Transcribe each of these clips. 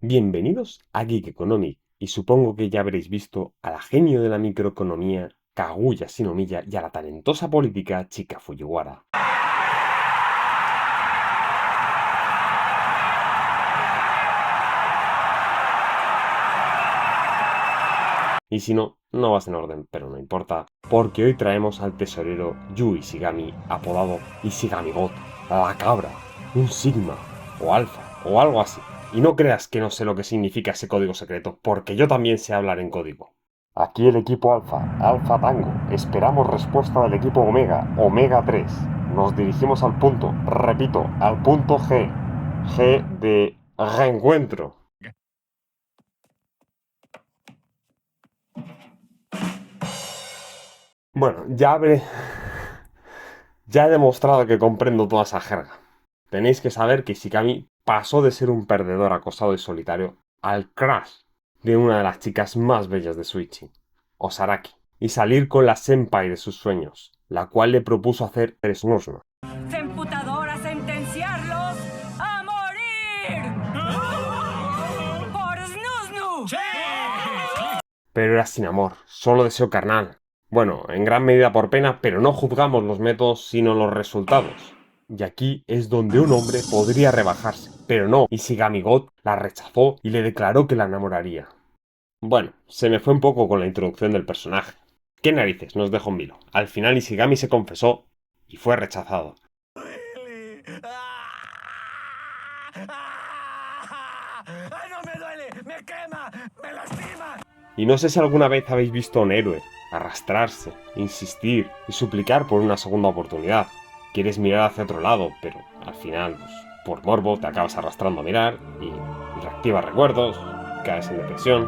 Bienvenidos a Geek Economic, y supongo que ya habréis visto a la genio de la microeconomía, Kaguya Shinomiya, y a la talentosa política Chika Fujiwara. Y si no, no vas en orden, pero no importa, porque hoy traemos al tesorero Yu Ishigami, apodado Ishigami God, la cabra, un sigma, o alfa, o algo así. Y no creas que no sé lo que significa ese código secreto, porque yo también sé hablar en código. Aquí el equipo Alfa, Alfa Tango. Esperamos respuesta del equipo Omega, Omega 3. Nos dirigimos al punto, repito, al punto G. G de reencuentro. Bueno, ya he demostrado que comprendo toda esa jerga. Tenéis que saber que Shikami pasó de ser un perdedor acosado y solitario al crush de una de las chicas más bellas de Suichi, Osaraki, y salir con la senpai de sus sueños, la cual le propuso hacer snusno. ¡Semputador a sentenciarlos a morir! ¡Por snusnu! Pero era sin amor, solo deseo carnal. Bueno, en gran medida por pena, pero no juzgamos los métodos sino los resultados. Y aquí es donde un hombre podría rebajarse, pero no, Ishigami God la rechazó y le declaró que la enamoraría. Bueno, se me fue un poco con la introducción del personaje. ¿Qué narices? Nos dejó en vilo. Al final Ishigami se confesó y fue rechazado. ¡No me duele! ¡Me quema! ¡Me lastima! Y no sé si alguna vez habéis visto a un héroe arrastrarse, insistir y suplicar por una segunda oportunidad. Quieres mirar hacia otro lado, pero al final, pues, por morbo, te acabas arrastrando a mirar y reactivas recuerdos, caes en depresión.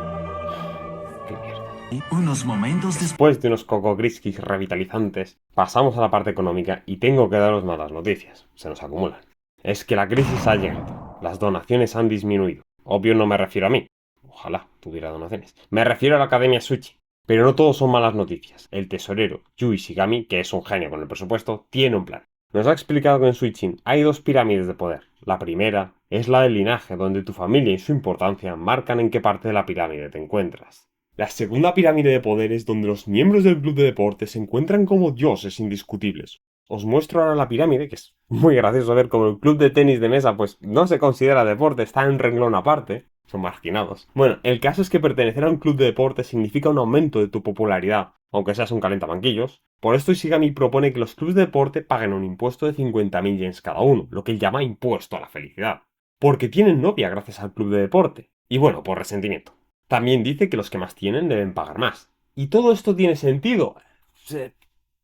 ¡Qué mierda! Unos momentos Después de unos cocogriskis revitalizantes, pasamos a la parte económica y tengo que daros malas noticias. Se nos acumulan. Es que la crisis ha llegado. Las donaciones han disminuido. Obvio no me refiero a mí. Ojalá tuviera donaciones. Me refiero a la Academia Suichi. Pero no todo son malas noticias. El tesorero Yu Ishigami, que es un genio con el presupuesto, tiene un plan. Nos ha explicado que en Suichin hay dos pirámides de poder. La primera es la del linaje, donde tu familia y su importancia marcan en qué parte de la pirámide te encuentras. La segunda pirámide de poder es donde los miembros del club de deporte se encuentran como dioses indiscutibles. Os muestro ahora la pirámide, que es muy gracioso ver como el club de tenis de mesa pues no se considera deporte, está en renglón aparte. Son marginados. Bueno, el caso es que pertenecer a un club de deporte significa un aumento de tu popularidad, aunque seas un calentabanquillos. Por esto Ishigami propone que los clubes de deporte paguen un impuesto de 50.000 yens cada uno, lo que él llama impuesto a la felicidad. Porque tienen novia gracias al club de deporte. Y bueno, por resentimiento. También dice que los que más tienen deben pagar más. ¿Y todo esto tiene sentido?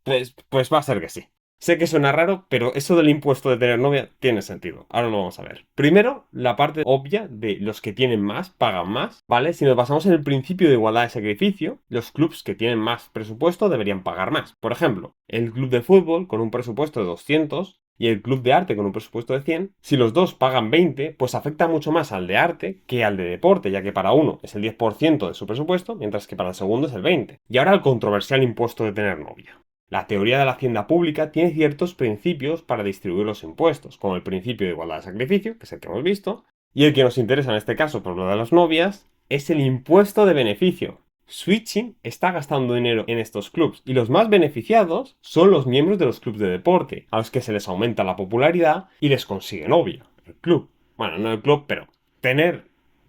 Pues va a ser que sí. Sé que suena raro, pero eso del impuesto de tener novia tiene sentido. Ahora lo vamos a ver. Primero, la parte obvia de los que tienen más pagan más, ¿vale? Si nos basamos en el principio de igualdad de sacrificio, los clubs que tienen más presupuesto deberían pagar más. Por ejemplo, el club de fútbol con un presupuesto de 200 y el club de arte con un presupuesto de 100, si los dos pagan 20, pues afecta mucho más al de arte que al de deporte, ya que para uno es el 10% de su presupuesto, mientras que para el segundo es el 20%. Y ahora el controversial impuesto de tener novia. La teoría de la hacienda pública tiene ciertos principios para distribuir los impuestos, como el principio de igualdad de sacrificio, que es el que hemos visto, y el que nos interesa en este caso por lo de las novias, es el impuesto de beneficio. Switching está gastando dinero en estos clubs y los más beneficiados son los miembros de los clubes de deporte, a los que se les aumenta la popularidad y les consigue novia. El club. Bueno, no el club, pero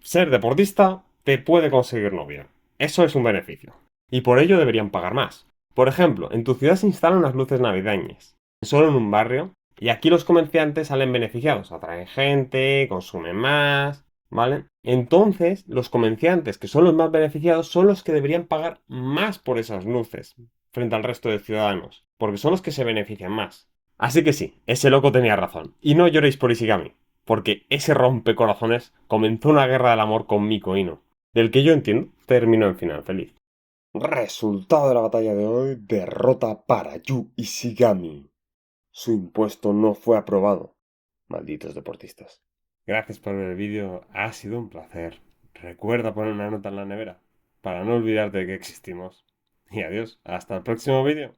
ser deportista te puede conseguir novia. Eso es un beneficio. Y por ello deberían pagar más. Por ejemplo, en tu ciudad se instalan unas luces navideñas, solo en un barrio, y aquí los comerciantes salen beneficiados, atraen gente, consumen más, ¿vale? Entonces, los comerciantes que son los más beneficiados son los que deberían pagar más por esas luces frente al resto de ciudadanos, porque son los que se benefician más. Así que sí, ese loco tenía razón, y no lloréis por Ishigami, porque ese rompecorazones comenzó una guerra del amor con Miko Ino, del que yo entiendo terminó en final feliz. Resultado de la batalla de hoy, derrota para Yu Ishigami. Su impuesto no fue aprobado. Malditos deportistas. Gracias por ver el vídeo, ha sido un placer. Recuerda poner una nota en la nevera, para no olvidarte de que existimos. Y adiós, hasta el próximo vídeo.